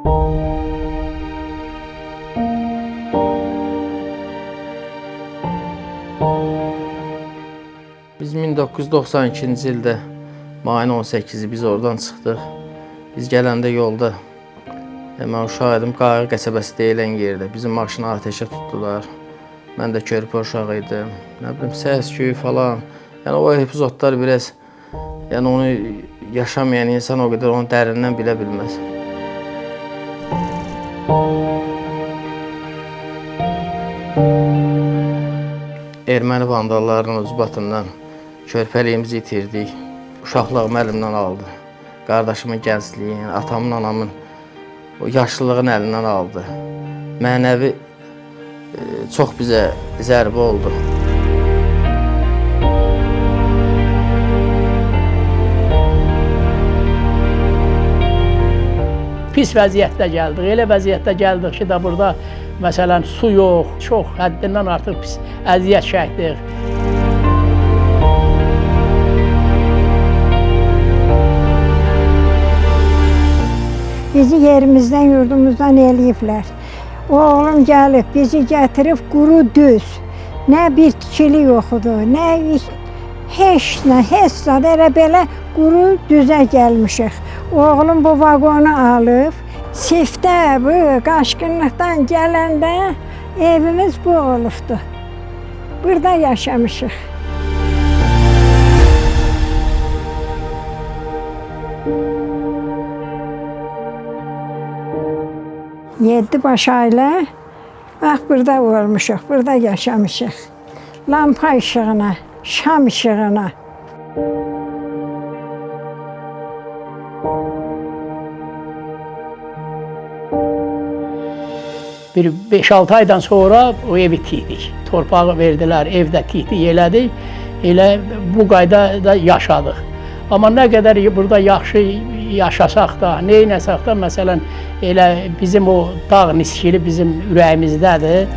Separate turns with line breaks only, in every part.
Biz 1992-ci ildə mayın 18-i biz oradan çıxdıq. Biz gələndə yolda, mən uşaq idim, Qayıq qəsəbəsi deyilən yerdə bizim maşını ateşə tutdular. Mən də körpə uşağı idim. Nə bilim, səs-küy falan. Yəni o epizodlar biraz, yəni onu yaşamayan insan o qədər onu dərindən bilə bilməz. Erməni vandallarının ucbatından körpəliyimizi itirdik. Uşaqlığımı əlimdən aldı. Qardaşımın gəncliyin, atamın, anamın o yaşlılığın əlindən aldı. Mənəvi çox bizə zərbə oldu.
Pis vəziyyətdə gəldik. Elə vəziyyətdə gəldik ki, burada məsələn su yox, çox həddindən artıq pis əziyyət çəkdik.
Bizi yerimizdən, yurdumuzdan eləyiblər. Oğlum gəlib, bizi gətirib quru düz. Nə bir tikili yoxdur, nə heç zad, elə belə quru düzə gəlmişik. Oğlum bu vaqonu alıb, Siftə, bu qaçqınlıqdan gələndə evimiz bu olubdu. Burada yaşamışıq. Yedi baş ailə, bax burada olmuşuq, burada yaşamışıq. Lampa işığına, şam işığına.
Bir 5-6 aydan sonra o evi tikdik. Torpağı verdilər, evdə tikdik, elədik. Elə bu qaydada yaşadıq. Amma nə qədər burada yaxşı yaşasaq da, neynəsək da, məsələn, elə bizim o dağ niskili bizim ürəyimizdədir.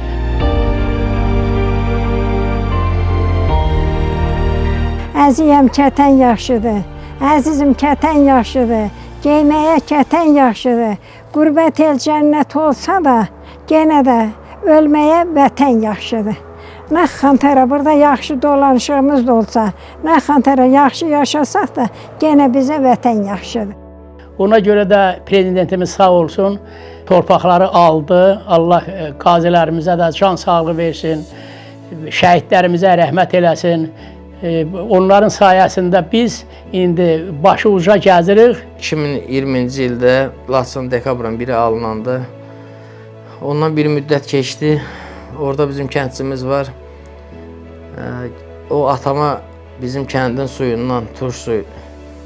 Əziyəm, kətən yaxşıdır. Əzizim, kətən yaxşıdır. Geyməyə kətən yaxşıdır. Qürbət el cənnət olsa da, yenə də ölməyə vətən yaxşıdır. Nə xantara burada yaxşı dolanışığımız da olsa, nə xantara yaxşı yaşasaq da, yenə bizə vətən yaxşıdır.
Ona görə də prezidentimiz sağ olsun, torpaqları aldı. Allah qazilərimizə də can sağlığı versin, şəhidlərimizə rəhmət eləsin. Onların sayəsində biz indi başı uca gəzirik.
2020-ci ildə Laçın dekabrın 1-i alınanda, ondan bir müddət keçdi. Orada bizim kəndçimiz var. O atama bizim kəndin suyundan turş suyu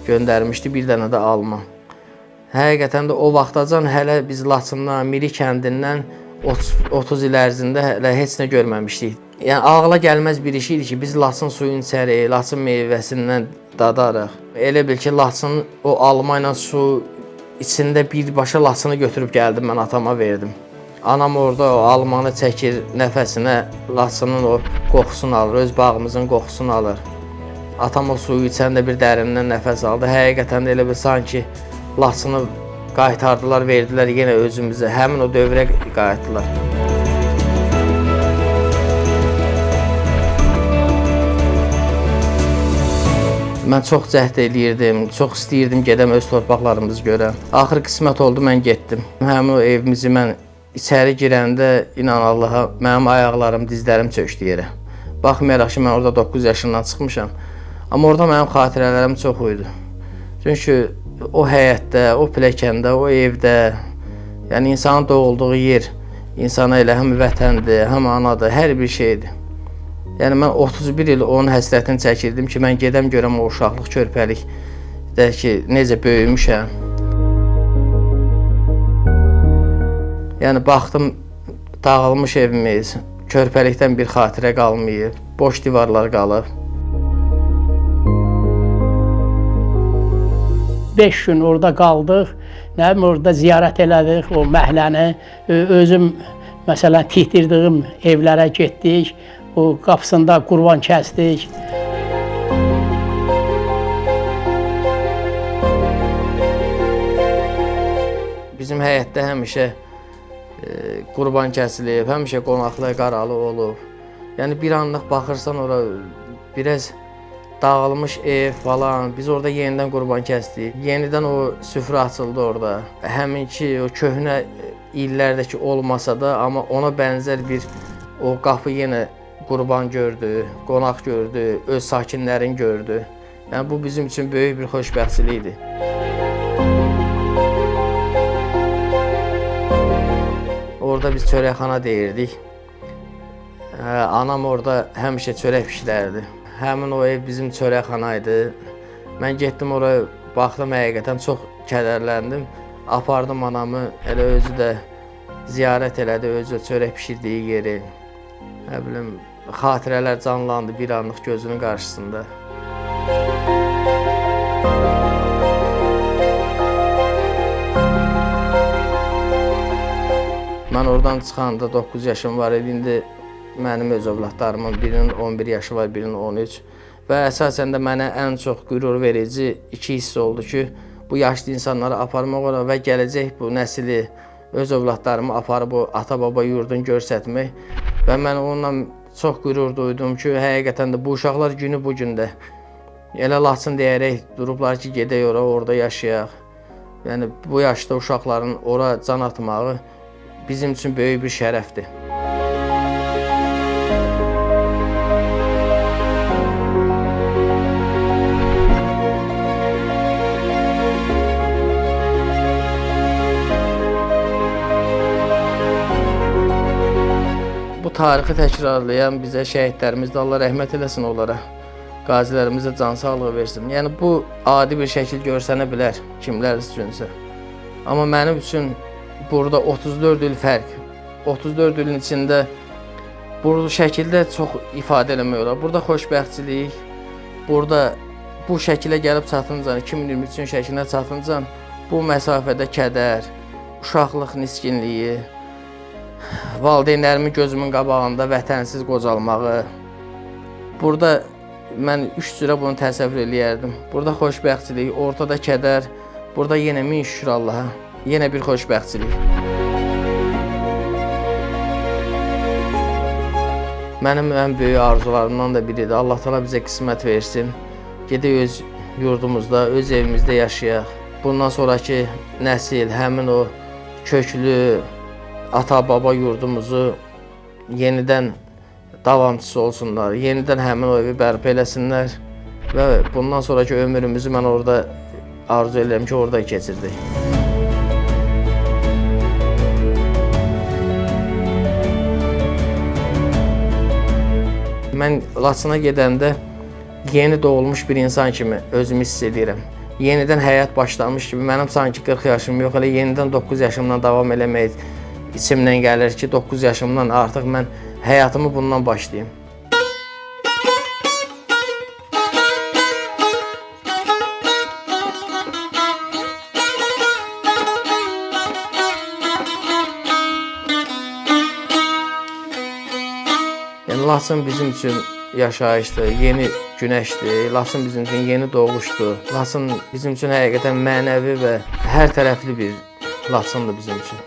göndərmişdi, bir dənə də alma. Həqiqətən də o vaxtacan hələ biz Laçından, Miri kəndindən 30 il ərzində hələ heç nə görməmişdik. Yəni ağla gəlməz bir iş idi ki, biz Laçın suyunu içərik, Laçın meyvəsindən dadarıq. Elə bil ki, Laçın o alma ilə su içində birbaşa Laçını götürüb gəldim, mən atama verdim. Anam orada o almanı çəkir, nəfəsinə Laçının o qoxusunu alır, öz bağımızın qoxusunu alır. Atam o suyu içəndə bir dərindən nəfəs aldı. Həqiqətən də elə bir sanki Laçını qaytardılar, verdilər yenə özümüzə. Həmin o dövrə qayıtdılar. Mən çox cəhd eləyirdim, çox istəyirdim gedəm öz torpaqlarımızı görəm. Axır qismət oldu, mən getdim. Həmin o evimizi mən İçəri girəndə, inan Allaha, mənim ayaqlarım, dizlərim çökdü yerə. Baxmayaraq ki, mən orada 9 yaşından çıxmışam. Amma orada mənim xatirələrim çox idi. Çünki o həyətdə, o pilləkəndə, o evdə, yəni insanın doğulduğu yer, insana elə həm vətəndir, həm anadır, hər bir şeydir. Yəni mən 31 il onun həsrətini çəkirdim ki, mən gedəm görəm o uşaqlıq, körpəlikdə ki, necə böyümüşəm. Yəni baxdım, dağılmış evimiz, körpəlikdən bir xatirə qalmayıb, boş divarlar qalıb.
5 gün orada qaldıq, orada ziyarət elədik o məhləni. Özüm, məsələn, tikdirdiyim evlərə getdik, o qapısında qurban kəsdik.
Bizim həyətdə həmişə qurban kəsilib, həmişə qonaqlar qaralı olub. Yəni bir anlıq baxırsan ora biraz dağılmış ev falan. Biz orada yenidən qurban kəsdik. Yenidən o süfrə açıldı orada. Həminki o köhnə illərdəki olmasa da, amma ona bənzər bir o qapı yenə qurban gördü, qonaq gördü, öz sakinlərini gördü. Yəni bu bizim üçün böyük bir xoşbəxtçilikdir. Orada biz çörəkxana deyirdik. Anam orada həmişə çörək bişirərdi. Həmin o ev bizim çörəkxana idi. Mən getdim oraya, baxdım həqiqətən çox kədərləndim. Apardım anamı, elə özü də ziyarət elədi, özü çörək bişirdiyi yeri. Nə bilim, xatirələr canlandı bir anlıq gözünün qarşısında. Mən oradan çıxanda 9 yaşım var idi. İndi mənim öz övladlarımın birinin 11 yaşı var, birinin 13. Və əsasən də mənə ən çox qürur verici iki hiss oldu ki, bu yaşlı insanları aparmaq olar və gələcək bu nəsili, öz övladlarımı aparıb o ata-baba yurdunu göstərmək. Və mən onunla çox qürur duydum ki, həqiqətən də bu uşaqlar günü bu gündə elə Laçın deyərək durublar ki, gedək ora, orada yaşayaq. Yəni bu yaşda uşaqların ora can atmağı bizim üçün böyük bir şərəfdir. Bu tarixi təkrarlayan bizə şəhidlərimiz də Allah rəhmət eləsin onlara. Qazilərimizə can sağlığı versin. Yəni bu adi bir şəkil görsənə bilər kimlər üçünsə. Amma mənim üçün burada 34 il fərq. 34 ilin içində bu şəkildə çox ifadə eləmək olar. Burada xoşbəxtçilik, burada bu şəkilə gəlib çatınca, 2023-cü şəkilə çatınca bu məsafədə kədər, uşaqlıq niskinliyi, valideynlərimin gözümün qabağında vətənsiz qocalmağı, burada mən 3 cürə bunu təsəvvür eləyərdim. Burada xoşbəxtçilik, ortada kədər, burada yenə min şükür Allaha, yenə bir xoşbəxtçilik. Mənim ən böyük arzularımdan da biridir. Allah təala bizə qismət versin. Gedək öz yurdumuzda, öz evimizdə yaşayaq. Bundan sonraki nəsil həmin o köklü ata-baba yurdumuzu yenidən davamçısı olsunlar, yenidən həmin o evi bərpa eləsinlər və bundan sonraki ömrümüzü mən orada arzu edirəm ki, orada keçirdik. Mən Laçına gedəndə yeni doğulmuş bir insan kimi özümü hiss edirəm. Yenidən həyat başlamış kimi, mənim sanki 40 yaşım yox, elə yenidən 9 yaşımdan davam eləmək içimdən gəlir ki, 9 yaşımdan artıq mən həyatımı bundan başlayayım. Yəni Laçın bizim üçün yaşayışdır, yeni günəşdir. Laçın bizim üçün yeni doğuşdur. Laçın bizim üçün həqiqətən mənəvi və hər tərəfli bir Laçındır bizim üçün.